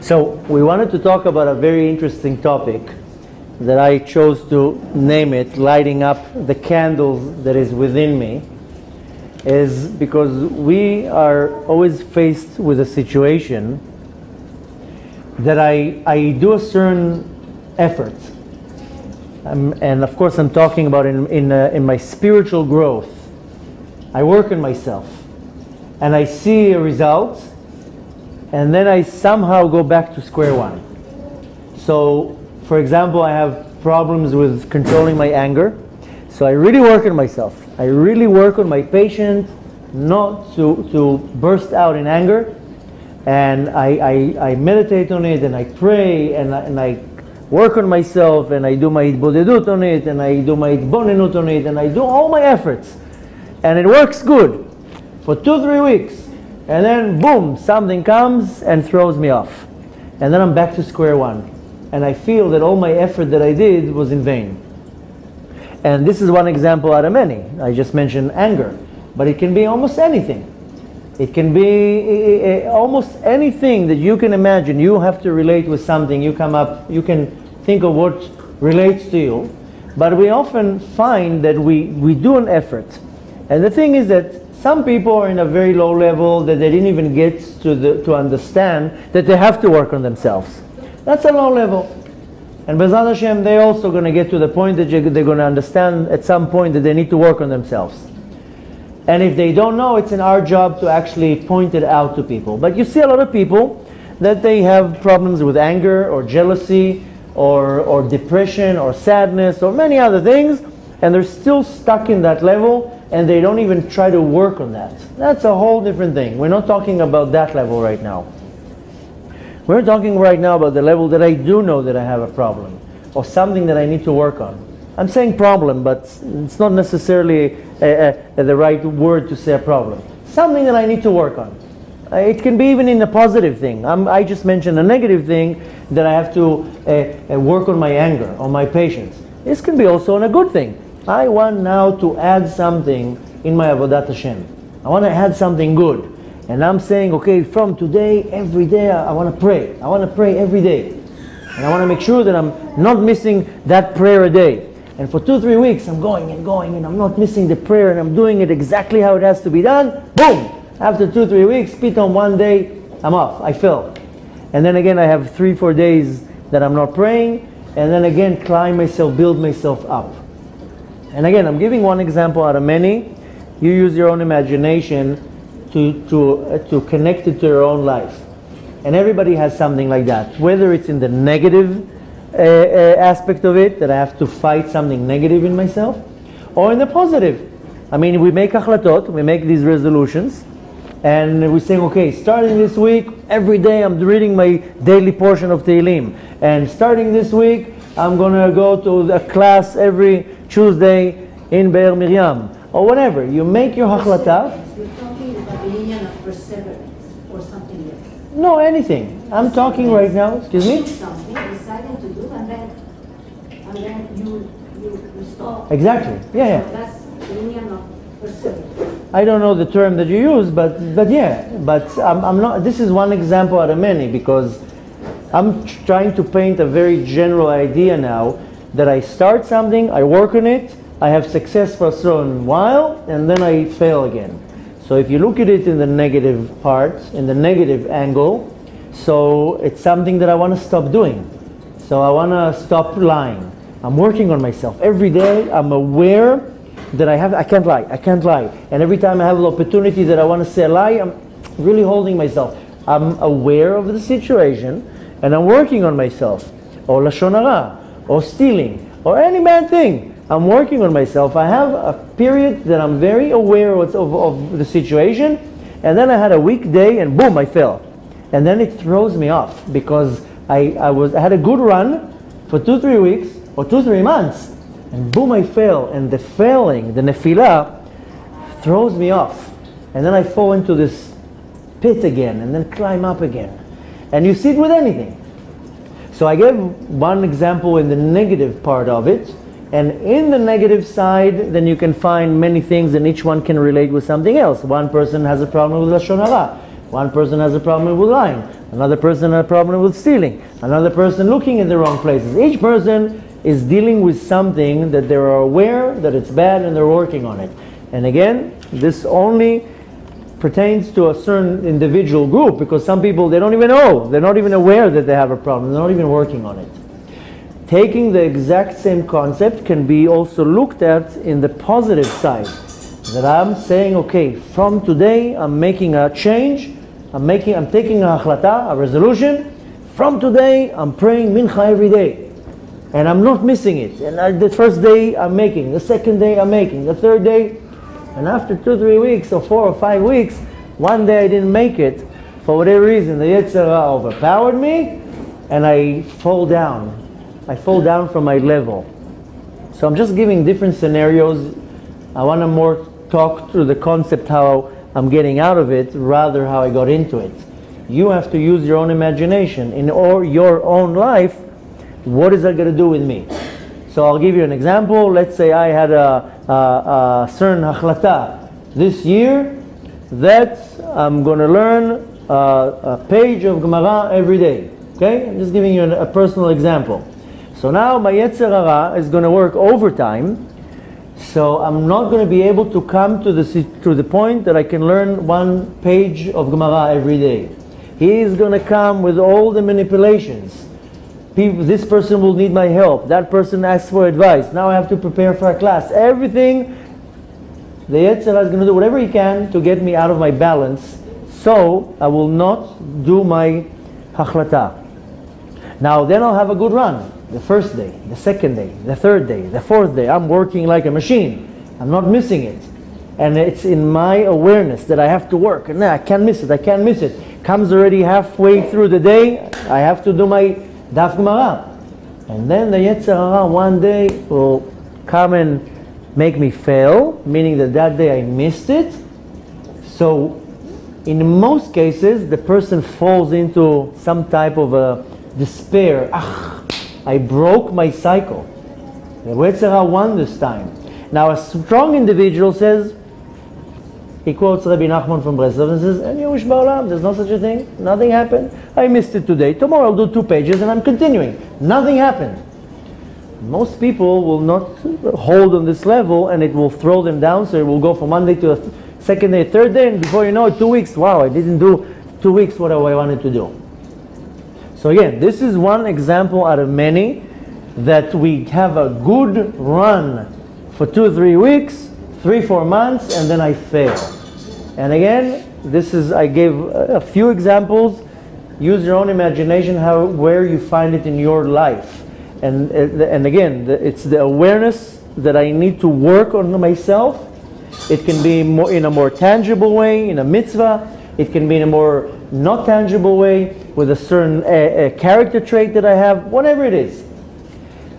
So we wanted to talk about a very interesting topic that I chose to name it lighting up the candles that is within me, is because we are always faced with a situation that I do a certain effort, and of course I'm talking about in my spiritual growth. I work on myself and I see a result, and then I somehow go back to square one. So, for example, I have problems with controlling my anger, so I really work on myself. I really work on my patience not to burst out in anger, and I meditate on it, and I pray, and I work on myself, and I do my bodedut on it, and I do my itbonenut on it, and I do all my efforts, and it works good for 2-3 weeks. And then, boom, something comes and throws me off. And then I'm back to square one. And I feel that all my effort that I did was in vain. And this is one example out of many. I just mentioned anger. But it can be almost anything. It can be almost anything that you can imagine. You have to relate with something. You come up, you can think of what relates to you. But we often find that we do an effort. And the thing is that some people are in a very low level that they didn't even get to understand that they have to work on themselves. That's a low level. And B'ezrat Hashem, they're also going to get to the point that they're going to understand at some point that they need to work on themselves. And if they don't know, it's in our job to actually point it out to people. But you see a lot of people that they have problems with anger or jealousy or depression or sadness or many other things, and they're still stuck in that level, and they don't even try to work on that. That's a whole different thing. We're not talking about that level right now. We're talking right now about the level that I do know that I have a problem or something that I need to work on. I'm saying problem, but it's not necessarily the right word to say a problem. Something that I need to work on. It can be even in a positive thing. I just mentioned a negative thing that I have to work on my anger, on my patience. This can be also on a good thing. I want now to add something in my Avodat Hashem. I want to add something good. And I'm saying, okay, from today, every day, I want to pray. I want to pray every day. And I want to make sure that I'm not missing that prayer a day. And for 2-3 weeks, I'm going, and I'm not missing the prayer, and I'm doing it exactly how it has to be done. Boom! After 2-3 weeks, pitom, one day, I'm off. I fell. And then again, I have 3-4 days that I'm not praying, and then again, climb myself, build myself up. And again, I'm giving one example out of many. You use your own imagination to connect it to your own life. And everybody has something like that. Whether it's in the negative aspect of it, that I have to fight something negative in myself, or in the positive. I mean, we make achlatot, we make these resolutions, and we say, okay, starting this week, every day I'm reading my daily portion of Tehillim. And starting this week, I'm going to go to a class every Tuesday in Be'er Miriam, or whatever. You make your hachlata. You're talking about the union of perseverance or something else. No, anything. I'm talking right now. Excuse me. Something decided to do, and then you stop. Exactly. Yeah. So that's the union of perseverance. I don't know the term that you use, but yeah. But I'm not. This is one example out of many, because I'm trying to paint a very general idea now that I start something, I work on it, I have success for a certain while, and then I fail again. So if you look at it in the negative part, in the negative angle, so it's something that I want to stop doing. So I want to stop lying. I'm working on myself. Every day I'm aware that I can't lie. And every time I have an opportunity that I want to say a lie, I'm really holding myself. I'm aware of the situation, and I'm working on myself. Or lashon hara, or stealing, or any bad thing. I'm working on myself. I have a period that I'm very aware of the situation, and then I had a weak day, and boom, I fell. And then it throws me off, because I had a good run for 2-3 weeks, or 2-3 months, and boom, I fell. And the failing, the nefilah, throws me off. And then I fall into this pit again, and then climb up again. And you see it with anything. So I gave one example in the negative part of it, And in the negative side, then you can find many things, and each one can relate with something else. One person has a problem with Lashon Hara. One person has a problem with lying. Another person has a problem with stealing. Another person looking in the wrong places. Each person is dealing with something that they are aware that it's bad and they're working on it. And again, this only pertains to a certain individual group, because some people, they don't even know. They're not even aware that they have a problem. They're not even working on it. Taking the exact same concept can be also looked at in the positive side. That I'm saying, okay, from today I'm making a change. I'm taking a achlata, a resolution. From today I'm praying mincha every day. And I'm not missing it. And the first day I'm making, the second day I'm making, the third day. And after 2-3 weeks or 4 or 5 weeks, one day I didn't make it. For whatever reason, the Yetzer Hara overpowered me and I fall down. I fall down from my level. So I'm just giving different scenarios. I want to more talk through the concept how I'm getting out of it rather how I got into it. You have to use your own imagination in your own life. What is that going to do with me? So I'll give you an example. Let's say I had a certain achlata this year that I'm going to learn a page of Gemara every day. Okay? I'm just giving you a personal example. So now my Yetzer Hara is going to work overtime, so I'm not going to be able to come to the point that I can learn one page of Gemara every day. He is going to come with all the manipulations. This person will need my help. That person asks for advice. Now I have to prepare for a class. Everything, the Yetzer Hara is going to do whatever he can to get me out of my balance, so I will not do my Hachlata. Now then I'll have a good run. The first day, the second day, the third day, the fourth day, I'm working like a machine. I'm not missing it. And it's in my awareness that I have to work. And I can't miss it, I can't miss it. Comes already halfway through the day, I have to do my Daf Gemara. And then the Yetzer Hara one day will come and make me fail, meaning that day I missed it. So in most cases, the person falls into some type of a despair. I broke my cycle. The Yetzer Hara won this time. Now a strong individual says, he quotes Rabbi Nachman from Breslov and says, "En Yehush Ba'olam, there's no such a thing. Nothing happened. I missed it today. Tomorrow I'll do 2 pages and I'm continuing. Nothing happened." Most people will not hold on this level and it will throw them down, so it will go from one day to a second day, third day, and before you know it, 2 weeks. Wow, I didn't do 2 weeks what I wanted to do. So again, this is one example out of many that we have a good run for 2-3 weeks, 3-4 months, and then I fail. And again, I gave a few examples. Use your own imagination where you find it in your life. And again, it's the awareness that I need to work on myself. It can be in a more tangible way, in a mitzvah. It can be in a more not tangible way, with a certain character trait that I have, whatever it is.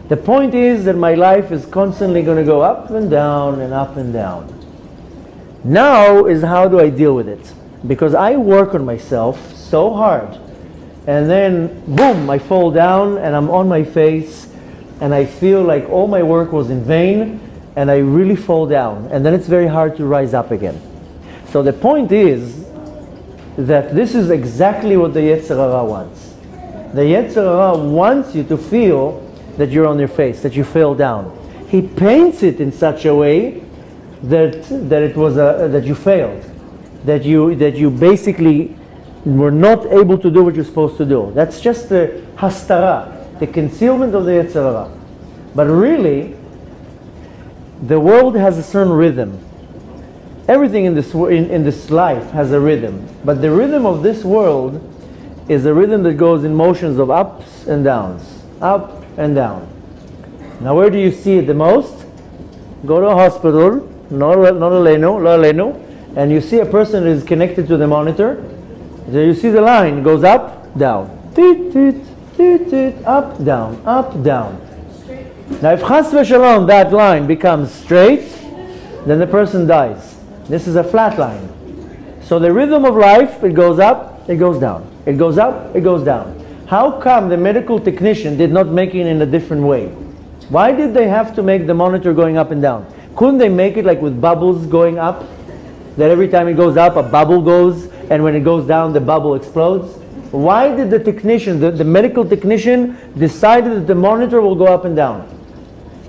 The point is that my life is constantly going to go up and down and up and down. Now is how do I deal with it? Because I work on myself so hard, and then boom, I fall down and I'm on my face and I feel like all my work was in vain and I really fall down, and then it's very hard to rise up again. So the point is that this is exactly what the Yetzer Hara wants. The Yetzer Hara wants you to feel that you're on your face, that you fell down. He paints it in such a way that you failed, that you basically were not able to do what you're supposed to do. That's just the hastara, the concealment of the Yetzer Hara. But really, the world has a certain rhythm. Everything in this life has a rhythm, but the rhythm of this world is a rhythm that goes in motions of ups and downs, up and down. Now where do you see it the most? Go to a hospital, not alenu, and you see a person that is connected to the monitor. So you see the line goes up, down, tit, tit, tit, tit, up, down, up, down. Now if chas v'shalom that line becomes straight, then the person dies. This is a flat line. So the rhythm of life, it goes up, it goes down. It goes up, it goes down. How come the medical technician did not make it in a different way? Why did they have to make the monitor going up and down? Couldn't they make it like with bubbles going up? That every time it goes up, a bubble goes, and when it goes down, the bubble explodes? Why did the technician, the medical technician, decided that the monitor will go up and down?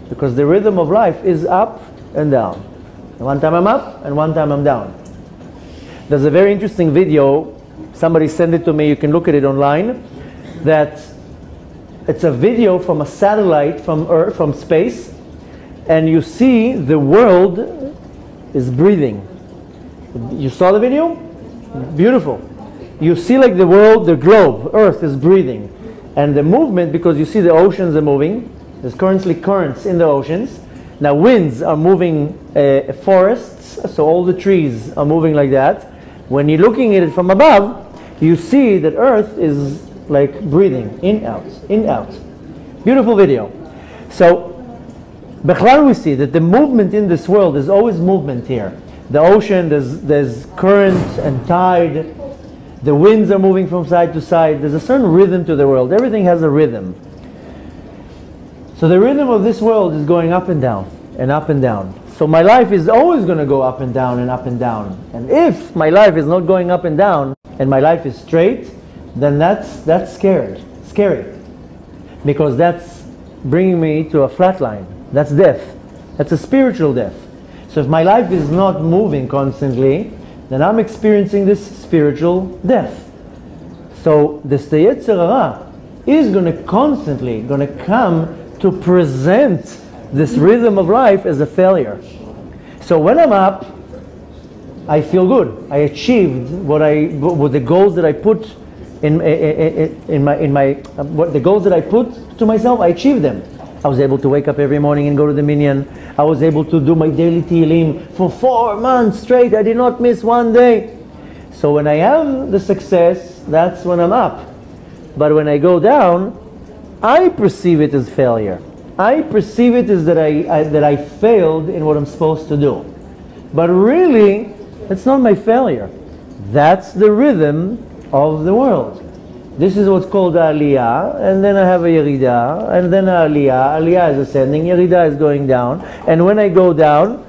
Because the rhythm of life is up and down. And one time I'm up, and one time I'm down. There's a very interesting video, somebody sent it to me, you can look at it online, that it's a video from a satellite from Earth, from space, and you see the world is breathing. You saw the video? Beautiful. You see like the world, the globe, Earth is breathing. And the movement, because you see the oceans are moving, there's currently currents in the oceans. Now winds are moving forests, so all the trees are moving like that. When you're looking at it from above, you see that Earth is like breathing, in, out, in, out. Beautiful video. So, Bechlal, we see that the movement in this world is always movement here. The ocean, there's current and tide. The winds are moving from side to side. There's a certain rhythm to the world. Everything has a rhythm. So the rhythm of this world is going up and down, and up and down. So my life is always going to go up and down and up and down. And if my life is not going up and down, and my life is straight, then that's scary. Because that's bringing me to a flat line. That's death. That's a spiritual death. So if my life is not moving constantly, then I'm experiencing this spiritual death. So the Yetzer Hara is going to constantly come to present this rhythm of life as a failure. So when I'm up, I feel good. I achieved what the goals that I put the goals that I put to myself, I achieved them. I was able to wake up every morning and go to the minyan. I was able to do my daily Tehillim for 4 months straight. I did not miss one day. So when I have the success, that's when I'm up. But when I go down, I perceive it as failure. I perceive it as that I failed in what I'm supposed to do. But really, it's not my failure. That's the rhythm of the world. This is what's called aliyah, and then I have a yerida, and then aliyah. Aliyah is ascending, yerida is going down, and when I go down,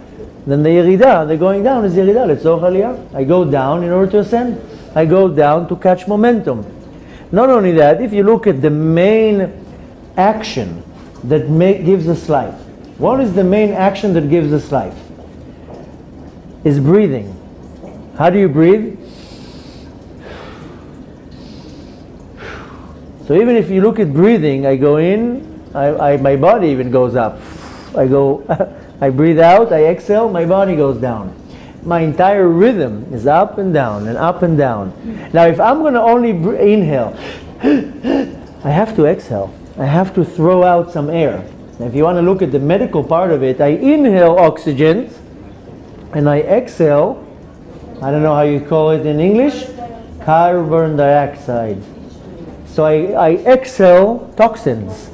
then the yerida, the going down is yerida, letzorach aliyah. I go down in order to ascend. I go down to catch momentum. Not only that, if you look at the main action that gives us life, what is the main action that gives us life? Is breathing. How do you breathe? So even if you look at breathing, I go in, my body even goes up. I breathe out, I exhale, my body goes down. My entire rhythm is up and down and up and down. Now if I'm going to only inhale, I have to exhale. I have to throw out some air. Now if you want to look at the medical part of it, I inhale oxygen and I exhale, I don't know how you call it in English, carbon dioxide. So I exhale toxins.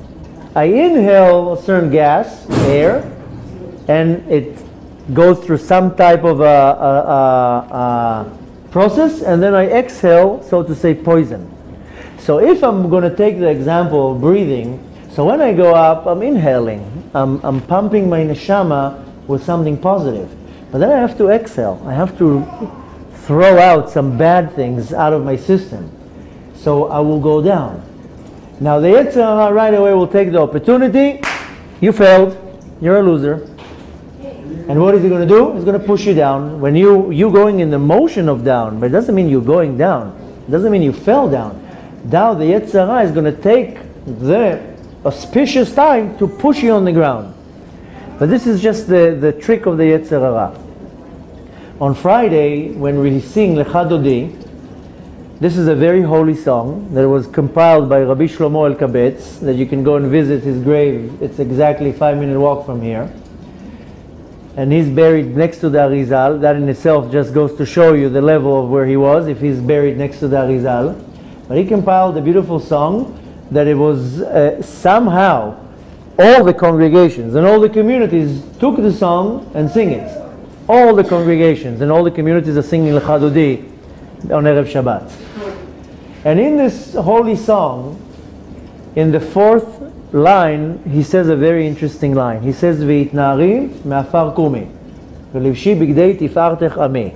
I inhale a certain gas, air, and it goes through some type of a process, and then I exhale, so to say, poison. So if I'm going to take the example of breathing, so when I go up, I'm inhaling. I'm pumping my neshama with something positive. But then I have to exhale. I have to throw out some bad things out of my system. So I will go down. Now the Yetzer Hara right away will take the opportunity. You failed. You're a loser. And what is he going to do? He's going to push you down. When you going in the motion of down, but it doesn't mean you're going down. It doesn't mean you fell down. Now the Yetzer Hara is going to take the auspicious time to push you on the ground. But this is just the trick of the Yetzer Hara. On Friday, when we sing Lecha Dodi, this is a very holy song that was compiled by Rabbi Shlomo El-Kabetz, that you can go and visit his grave. It's exactly a 5-minute walk from here. And he's buried next to the Arizal. That in itself just goes to show you the level of where he was, if he's buried next to the Arizal. But he compiled a beautiful song that it was somehow all the congregations and all the communities took the song and sing it. All the congregations and all the communities are singing Lecha Dodi on Erev Shabbat. And in this holy song, in the 4th line, he says a very interesting line. He says, "V'itnari me'afar kumi, v'livshi bigdei tifartech ami."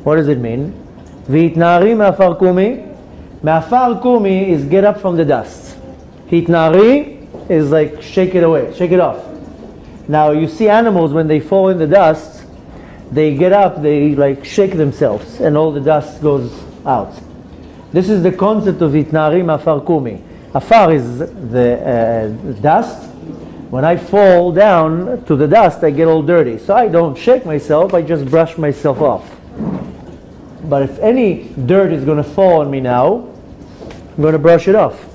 What does it mean? V'itnari me'afar kumi. Me'afar kumi is get up from the dust. Hitnari is like shake it away, shake it off. Now you see animals when they fall in the dust, they get up, they like shake themselves, and all the dust goes out. This is the concept of Hitnari me'afar kumi. Afar is the dust. When I fall down to the dust, I get all dirty. So I don't shake myself, I just brush myself off. But if any dirt is going to fall on me now, I'm going to brush it off.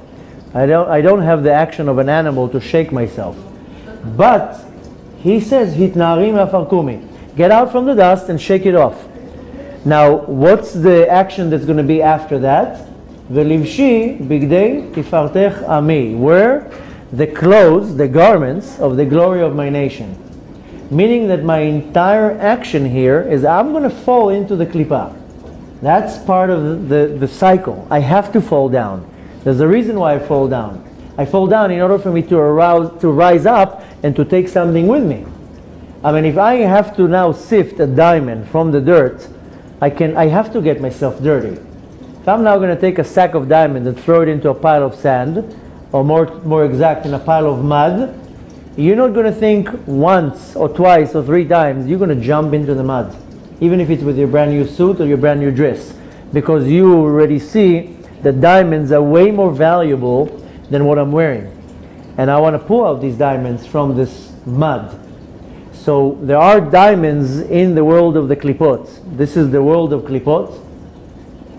I don't have the action of an animal to shake myself. But he says, Hitnari me'afar kumi. Get out from the dust and shake it off. Now, what's the action that's going to be after that? V'livshi bigdei tifartech ami. Wear the clothes, the garments of the glory of my nation. Meaning that my entire action here is I'm going to fall into the klippah. That's part of the cycle. I have to fall down. There's a reason why I fall down. I fall down in order for me to rise up and to take something with me. I mean, if I have to now sift a diamond from the dirt, I have to get myself dirty. If I'm now going to take a sack of diamonds and throw it into a pile of sand, or more exact, in a pile of mud, you're not going to think once or twice or three times. You're going to jump into the mud, even if it's with your brand new suit or your brand new dress, because you already see that diamonds are way more valuable than what I'm wearing. And I want to pull out these diamonds from this mud. So there are diamonds in the world of the klippot. This is the world of klippot.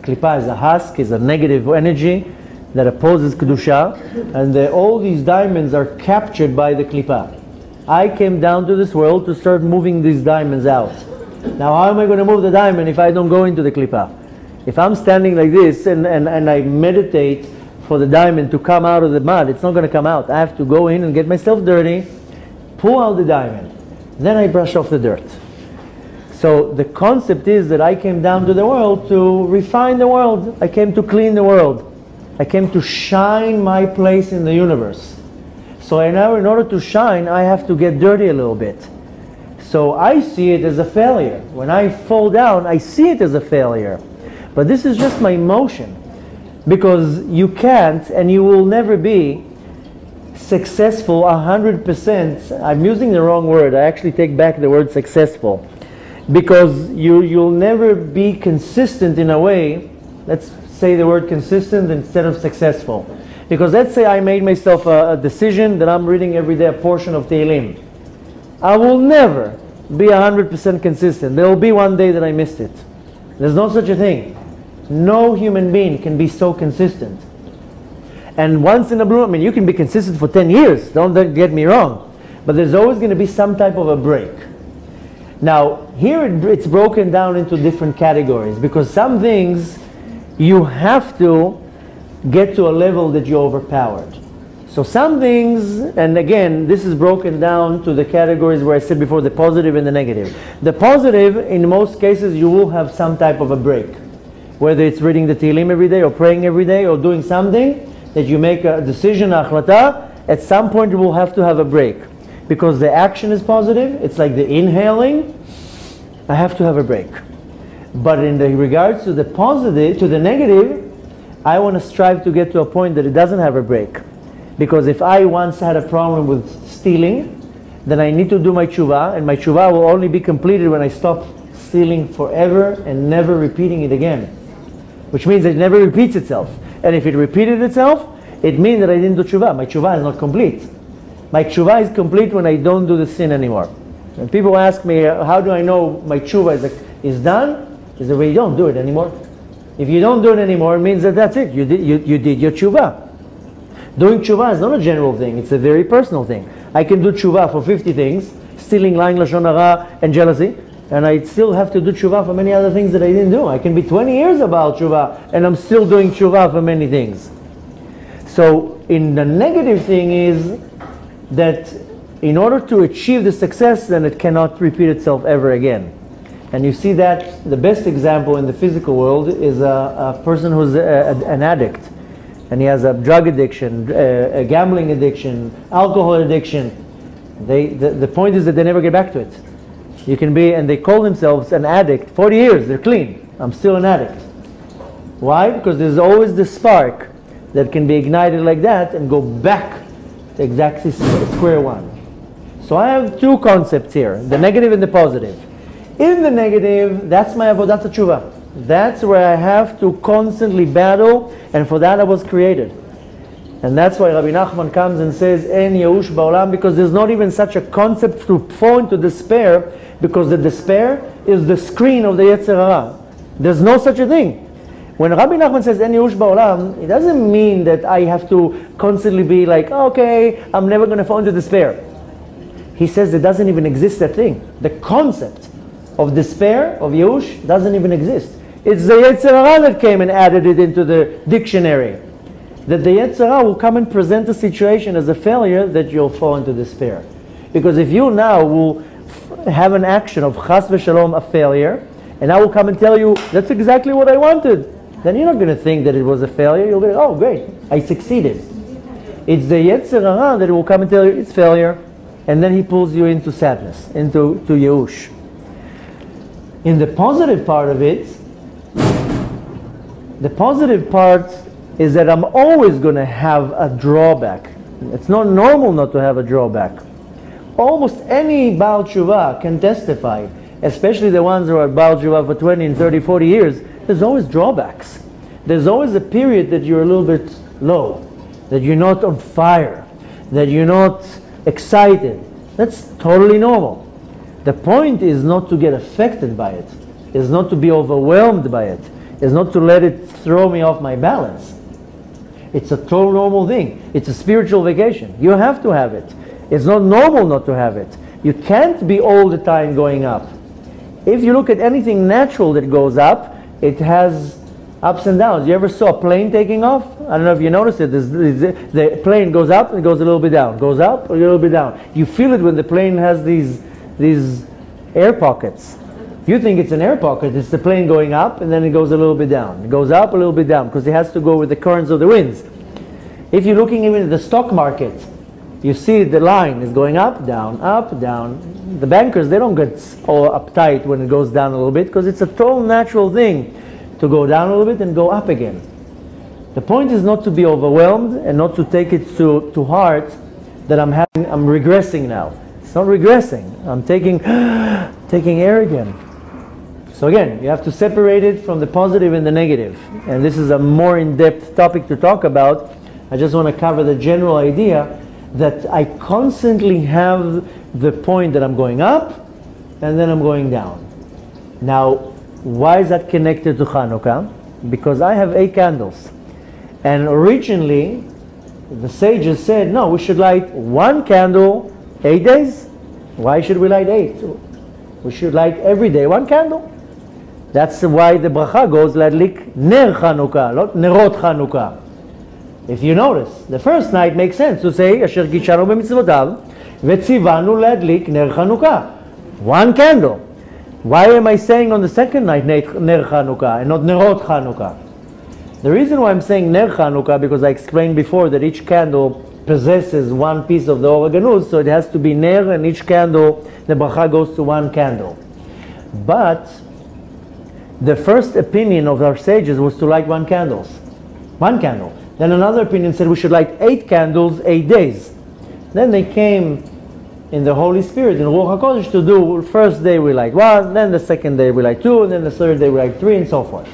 Klippah is a husk, is a negative energy that opposes Kedusha, and all these diamonds are captured by the klippah. I came down to this world to start moving these diamonds out. Now how am I going to move the diamond if I don't go into the klippah? If I'm standing like this and I meditate for the diamond to come out of the mud, it's not going to come out. I have to go in and get myself dirty, pull out the diamond, then I brush off the dirt. So the concept is that I came down to the world to refine the world. I came to clean the world. I came to shine my place in the universe. So now in order to shine, I have to get dirty a little bit. So I see it as a failure. When I fall down, I see it as a failure. But this is just my emotion. Because you can't and you will never be successful 100%. I'm using the wrong word. I actually take back the word successful. Because you'll never be consistent in a way. Let's say the word consistent instead of successful. Because let's say I made myself a decision that I'm reading every day a portion of Tehillim. I will never be 100% consistent. There will be one day that I missed it. There's no such a thing. No human being can be so consistent. And once in a blue, I mean, you can be consistent for 10 years. Don't get me wrong. But there's always going to be some type of a break. Now, here it's broken down into different categories, because some things you have to get to a level that you're overpowered. So some things, and again, this is broken down to the categories where I said before, the positive and the negative. The positive, in most cases, you will have some type of a break. Whether it's reading the Tehillim every day, or praying every day, or doing something that you make a decision, akhlata, at some point you will have to have a break. Because the action is positive, it's like the inhaling, I have to have a break. But in the regards to the positive, to the negative, I want to strive to get to a point that it doesn't have a break. Because if I once had a problem with stealing, then I need to do my tshuva, and my tshuva will only be completed when I stop stealing forever and never repeating it again. Which means it never repeats itself. And if it repeated itself, it means that I didn't do tshuva. My tshuva is not complete. My tshuva is complete when I don't do the sin anymore. When people ask me, how do I know my tshuva is done? Is that you don't do it anymore. If you don't do it anymore, it means that that's it. You did your tshuva. Doing tshuva is not a general thing. It's a very personal thing. I can do tshuva for 50 things, stealing, lying, lashon hara, and jealousy, and I still have to do tshuva for many other things that I didn't do. I can be 20 years about tshuva, and I'm still doing tshuva for many things. So, in the negative thing is that in order to achieve the success, then it cannot repeat itself ever again. And you see that the best example in the physical world is a person who's an addict. and he has a drug addiction, a gambling addiction, alcohol addiction, the point is that they never get back to it. You can be, and they call themselves an addict, 40 years, they're clean. I'm still an addict. Why? Because there's always the spark that can be ignited like that and go back to exactly square one. So I have two concepts here, the negative and the positive. In the negative, that's my avodat teshuvah. That's where I have to constantly battle, and for that I was created. And that's why Rabbi Nachman comes and says, En Yehush Ba'olam, because there's not even such a concept to point to despair, because the despair is the screen of the Yetzer Hara. There's no such a thing. When Rabbi Nachman says En Yehush Ba'olam, it doesn't mean that I have to constantly be like, okay, I'm never going to fall into despair. He says there doesn't even exist that thing. The concept of despair, of Yehush, doesn't even exist. It's the Yetzer Hara that came and added it into the dictionary. That the Yetzer Hara will come and present a situation as a failure that you'll fall into despair. Because if you now will have an action of chas v'shalom, a failure, and I will come and tell you, that's exactly what I wanted, then you're not going to think that it was a failure. You'll go, oh great, I succeeded. It's the Yetzer Hara that will come and tell you it's failure, and then he pulls you into sadness, into Yehush. In the positive part of it, the positive part is that I'm always going to have a drawback. It's not normal not to have a drawback. Almost any Baal Tshuva can testify, especially the ones who are Baal Tshuva for 20 and 30, 40 years, there's always drawbacks. There's always a period that you're a little bit low, that you're not on fire, that you're not excited. That's totally normal. The point is not to get affected by it, is not to be overwhelmed by it, is not to let it throw me off my balance. It's a total normal thing. It's a spiritual vacation. You have to have it. It's not normal not to have it. You can't be all the time going up. If you look at anything natural that goes up, it has ups and downs. You ever saw a plane taking off? I don't know if you noticed it. The plane goes up and it goes a little bit down. Goes up or a little bit down. You feel it when the plane has these air pockets. You think it's an air pocket, it's the plane going up and then it goes a little bit down. It goes up a little bit down because it has to go with the currents of the winds. If you're looking even at the stock market, you see the line is going up, down, up, down. The bankers, they don't get all uptight when it goes down a little bit because it's a total natural thing to go down a little bit and go up again. The point is not to be overwhelmed and not to take it to heart that I'm regressing now. It's not regressing. I'm taking air again. So again, you have to separate it from the positive and the negative. And this is a more in-depth topic to talk about. I just want to cover the general idea that I constantly have the point that I'm going up and then I'm going down. Now, why is that connected to Hanukkah? Because I have 8 candles. And originally, the sages said, no, we should light 1 candle 8 days. Why should we light 8? We should light every day 1 candle. That's why the bracha goes ladlik ner Chanukah, not nerot Chanukah. If you notice, the first night makes sense to say asher gishanu b'mitzvotav v'tzivanu ladlik ner Chanukah, 1 candle. Why am I saying on the second night ner Chanukah and not nerot Chanukah? The reason why I'm saying ner Chanukah, because I explained before that each candle possesses 1 piece of the Or HaGanuz, so it has to be ner, and each candle, the bracha goes to 1 candle. But the first opinion of our sages was to light 1 candle. Then another opinion said we should light 8 candles 8 days. Then they came in the Holy Spirit, in Ruach HaKodesh, to do, first day we light 1, then the second day we light 2, and then the third day we light 3, and so forth.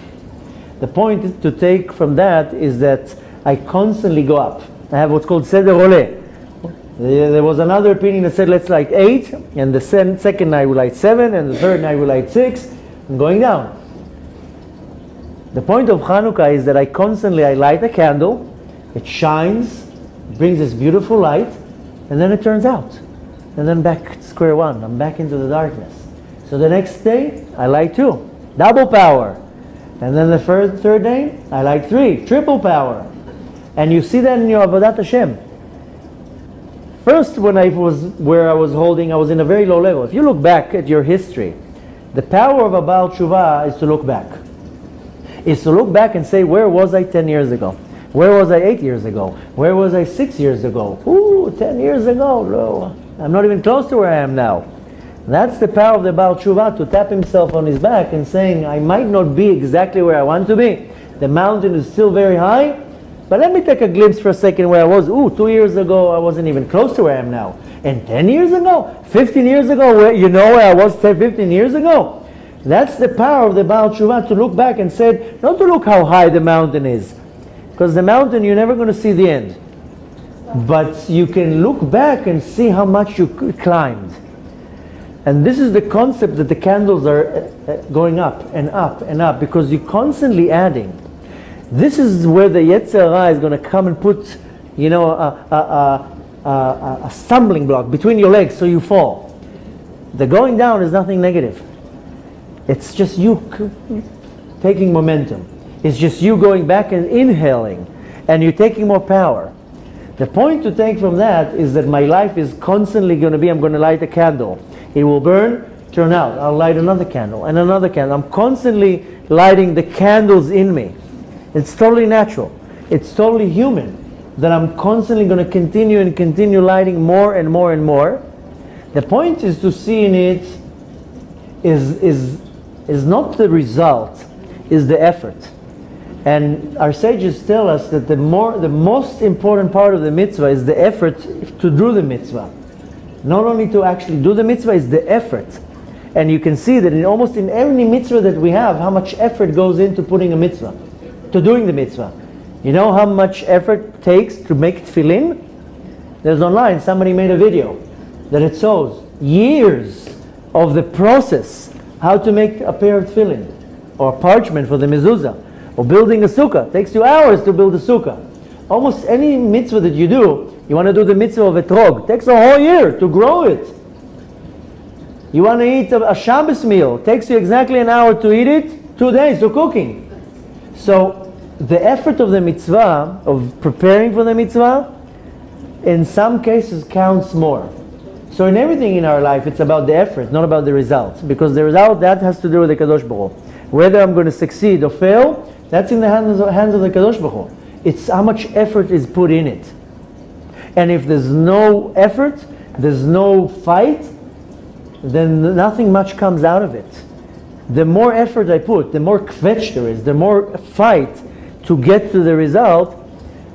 The point to take from that is that I constantly go up. I have what's called Seder Oleh. There was another opinion that said let's light 8, and the second night we light 7, and the third night we light 6, and going down. The point of Hanukkah is that I light a candle, it shines, brings this beautiful light, and then it turns out. And then back to square one, I'm back into the darkness. So the next day, I light 2, double power. And then the third day, I light 3, triple power. And you see that in your Avodat Hashem. First, when I was holding, I was in a very low level. If you look back at your history, the power of a Baal Tshuva is to look back. Is to look back and say, where was I 10 years ago? Where was I 8 years ago? Where was I 6 years ago? Ooh, 10 years ago. No, I'm not even close to where I am now. That's the power of the Baal Tshuva, to tap himself on his back and saying, I might not be exactly where I want to be. The mountain is still very high, but let me take a glimpse for a second where I was. Ooh, 2 years ago, I wasn't even close to where I am now. And 10 years ago, 15 years ago, where I was 10, 15 years ago. That's the power of the Baal Tshuva, to look back and say, not to look how high the mountain is. Because the mountain, you're never going to see the end. But you can look back and see how much you climbed. And this is the concept, that the candles are going up and up and up, because you're constantly adding. This is where the Yetzer Hara is going to come and put, you know, a stumbling block between your legs so you fall. The going down is nothing negative. It's just you taking momentum. It's just you going back and inhaling, and you're taking more power. The point to take from that is that my life is constantly going to be, I'm going to light a candle. It will burn, turn out. I'll light another candle and another candle. I'm constantly lighting the candles in me. It's totally natural. It's totally human that I'm constantly going to continue and continue lighting more and more and more. The point is to see in it is not the result, is the effort. And our sages tell us that the most important part of the mitzvah is the effort to do the mitzvah. Not only to actually do the mitzvah, is the effort. And you can see that almost in every mitzvah that we have, how much effort goes into putting a mitzvah, to doing the mitzvah. You know how much effort it takes to make tefillin? There's online, somebody made a video that it shows years of the process, how to make a pair of tefillin, or parchment for the mezuzah, or building a sukkah. It takes you hours to build a sukkah. Almost any mitzvah that you do, you want to do the mitzvah of etrog, it takes a whole year to grow it. You want to eat a Shabbos meal, it takes you exactly an hour to eat it, 2 days to cooking. So the effort of the mitzvah, of preparing for the mitzvah, in some cases counts more. So in everything in our life, it's about the effort, not about the result. Because the result, that has to do with the Kadosh Baruch Hu. Whether I'm going to succeed or fail, that's in the hands of the Kadosh Baruch Hu. It's how much effort is put in it. And if there's no effort, there's no fight, then nothing much comes out of it. The more effort I put, the more kvetch there is, the more fight to get to the result.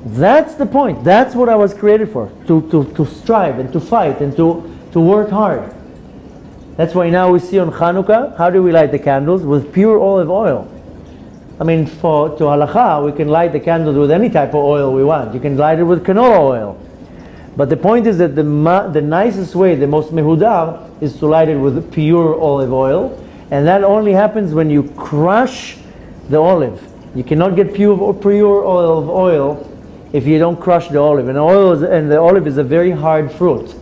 That's the point. That's what I was created for, to strive and to fight and to work hard. That's why now we see on Chanukah, how do we light the candles? With pure olive oil. I mean, to halacha, we can light the candles with any type of oil we want. You can light it with canola oil. But the point is that the nicest way, the most mehudar, is to light it with pure olive oil. And that only happens when you crush the olive. You cannot get pure olive oil if you don't crush the olive. And the olive is a very hard fruit.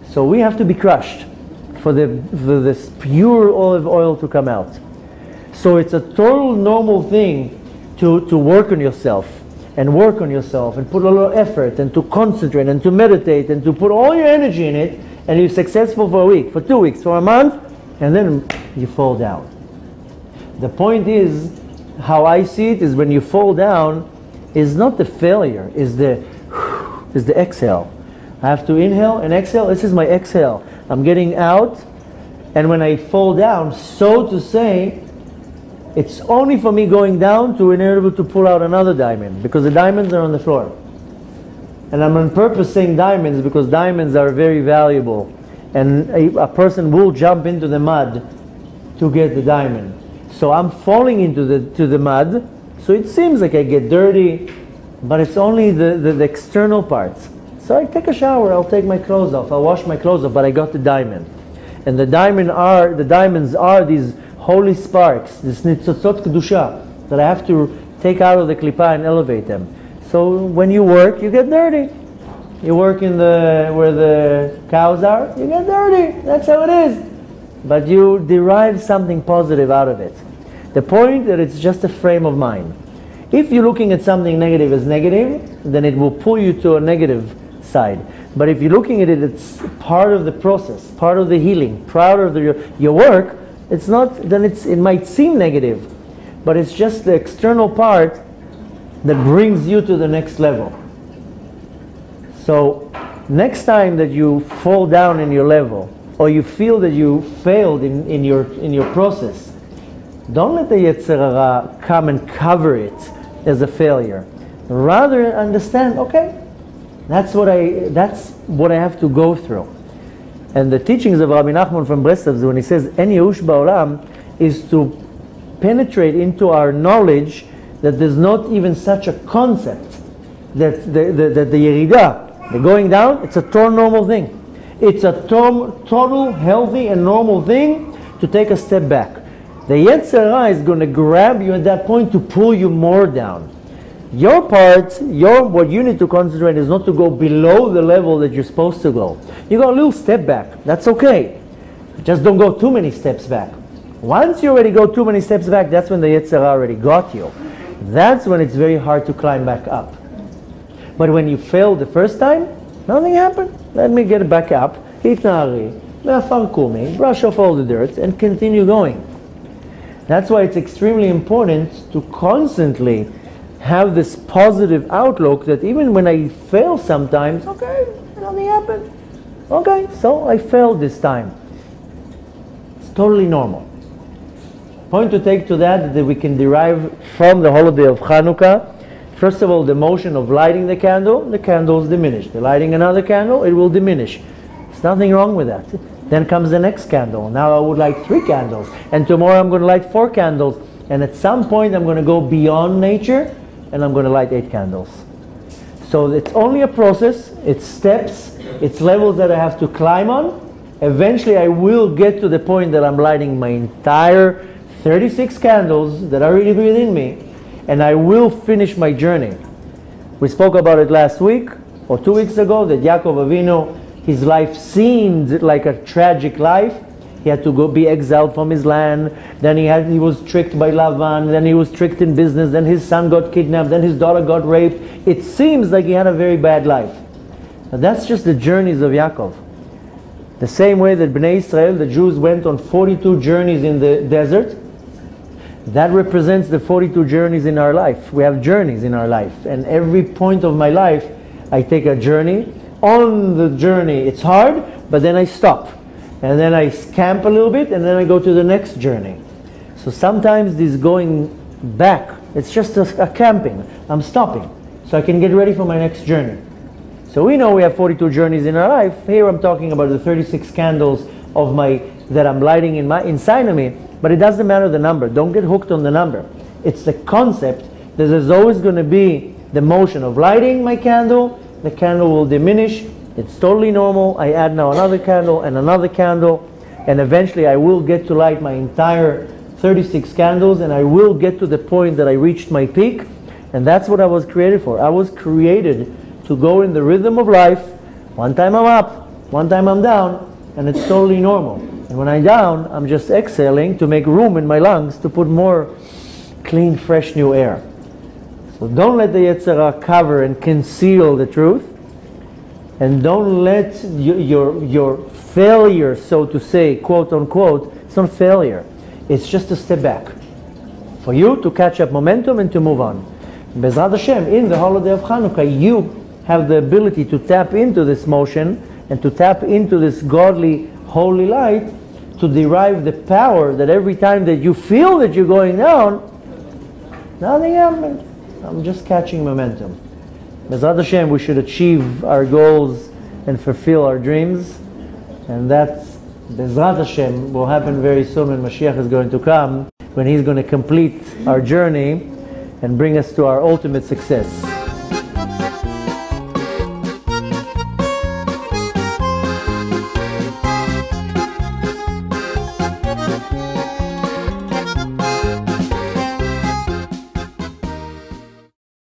So we have to be crushed for this pure olive oil to come out. So it's a total normal thing to work on yourself. And work on yourself and put a little effort and to concentrate and to meditate and to put all your energy in it, and you're successful for a week, for 2 weeks, for a month, and then you fall down. The point is, how I see it is, when you fall down, is not the failure, is the exhale. I have to inhale and exhale. This is my exhale. I'm getting out, and when I fall down, so to say, it's only for me going down to be able to pull out another diamond, because the diamonds are on the floor. And I'm on purpose saying diamonds because diamonds are very valuable. And a person will jump into the mud to get the diamond. So I'm falling into the mud, so it seems like I get dirty, but it's only the external parts. So I take a shower, I'll take my clothes off, I'll wash my clothes off, but I got the diamond. And the diamonds are these holy sparks, this nitzotzot kedusha, that I have to take out of the klipa and elevate them. So when you work, you get dirty. You work where the cows are, you get dirty. That's how it is. But you derive something positive out of it. The point that it's just a frame of mind. If you're looking at something negative as negative, then it will pull you to a negative side. But if you're looking at it, it's part of the process, part of the healing, part of your work. It's not, then it might seem negative, but it's just the external part that brings you to the next level. So next time that you fall down in your level, or you feel that you failed in your process, don't let the Yetzer Hara come and cover it as a failure. Rather understand, okay, that's what I have to go through. And the teachings of Rabbi Nachman from Breslov, when he says En Yehush Ba'olam, is to penetrate into our knowledge that there's not even such a concept that the Yerida, the going down, it's a total normal thing. It's a total healthy and normal thing to take a step back. The Yetzer Hara is going to grab you at that point to pull you more down. Your part, what you need to concentrate is not to go below the level that you're supposed to go. You go a little step back. That's okay. Just don't go too many steps back. Once you already go too many steps back, that's when the Yetzer Hara already got you. That's when it's very hard to climb back up. But when you failed the first time, nothing happened. Let me get back up, hitnari, ve'afar kumi, brush off all the dirt, and continue going. That's why it's extremely important to constantly have this positive outlook that even when I fail sometimes, okay, nothing happened. Okay, so I failed this time. It's totally normal. Point to take to that we can derive from the holiday of Hanukkah. First of all, the motion of lighting the candle is diminished. The lighting another candle, it will diminish. There's nothing wrong with that. Then comes the next candle. Now I would light 3 candles. And tomorrow I'm going to light 4 candles. And at some point I'm going to go beyond nature and I'm going to light 8 candles. So it's only a process, it's steps, it's levels that I have to climb on. Eventually I will get to the point that I'm lighting my entire 36 candles that are already within me, and I will finish my journey. We spoke about it last week or 2 weeks ago that Yaakov Avinu, his life seemed like a tragic life. He had to be exiled from his land. Then he was tricked by Lavan. Then he was tricked in business. Then his son got kidnapped. Then his daughter got raped. It seems like he had a very bad life. But that's just the journeys of Yaakov. The same way that Bnei Israel, the Jews, went on 42 journeys in the desert. That represents the 42 journeys in our life. We have journeys in our life. And every point of my life, I take a journey. On the journey, it's hard, but then I stop. And then I camp a little bit, and then I go to the next journey. So sometimes this going back, it's just a camping. I'm stopping, so I can get ready for my next journey. So we know we have 42 journeys in our life. Here I'm talking about the 36 candles of that I'm lighting inside of me. But it doesn't matter the number. Don't get hooked on the number. It's the concept that there's always going to be the motion of lighting my candle. The candle will diminish. It's totally normal. I add now another candle, and eventually I will get to light my entire 36 candles, and I will get to the point that I reached my peak. And that's what I was created for. I was created to go in the rhythm of life. One time I'm up, one time I'm down, and it's totally normal. And when I'm down, I'm just exhaling to make room in my lungs to put more clean, fresh, new air. So don't let the Yetzer Hara cover and conceal the truth. And don't let your failure, so to say, quote unquote, it's not failure. It's just a step back for you to catch up momentum and to move on. Bezrat Hashem, in the holiday of Hanukkah, you have the ability to tap into this motion and to tap into this godly, holy light to derive the power that every time that you feel that you're going down, nothing happened. I'm just catching momentum. Bezrat Hashem, we should achieve our goals and fulfill our dreams. And that, Bezrat Hashem, will happen very soon when Mashiach is going to come, when He's going to complete our journey and bring us to our ultimate success.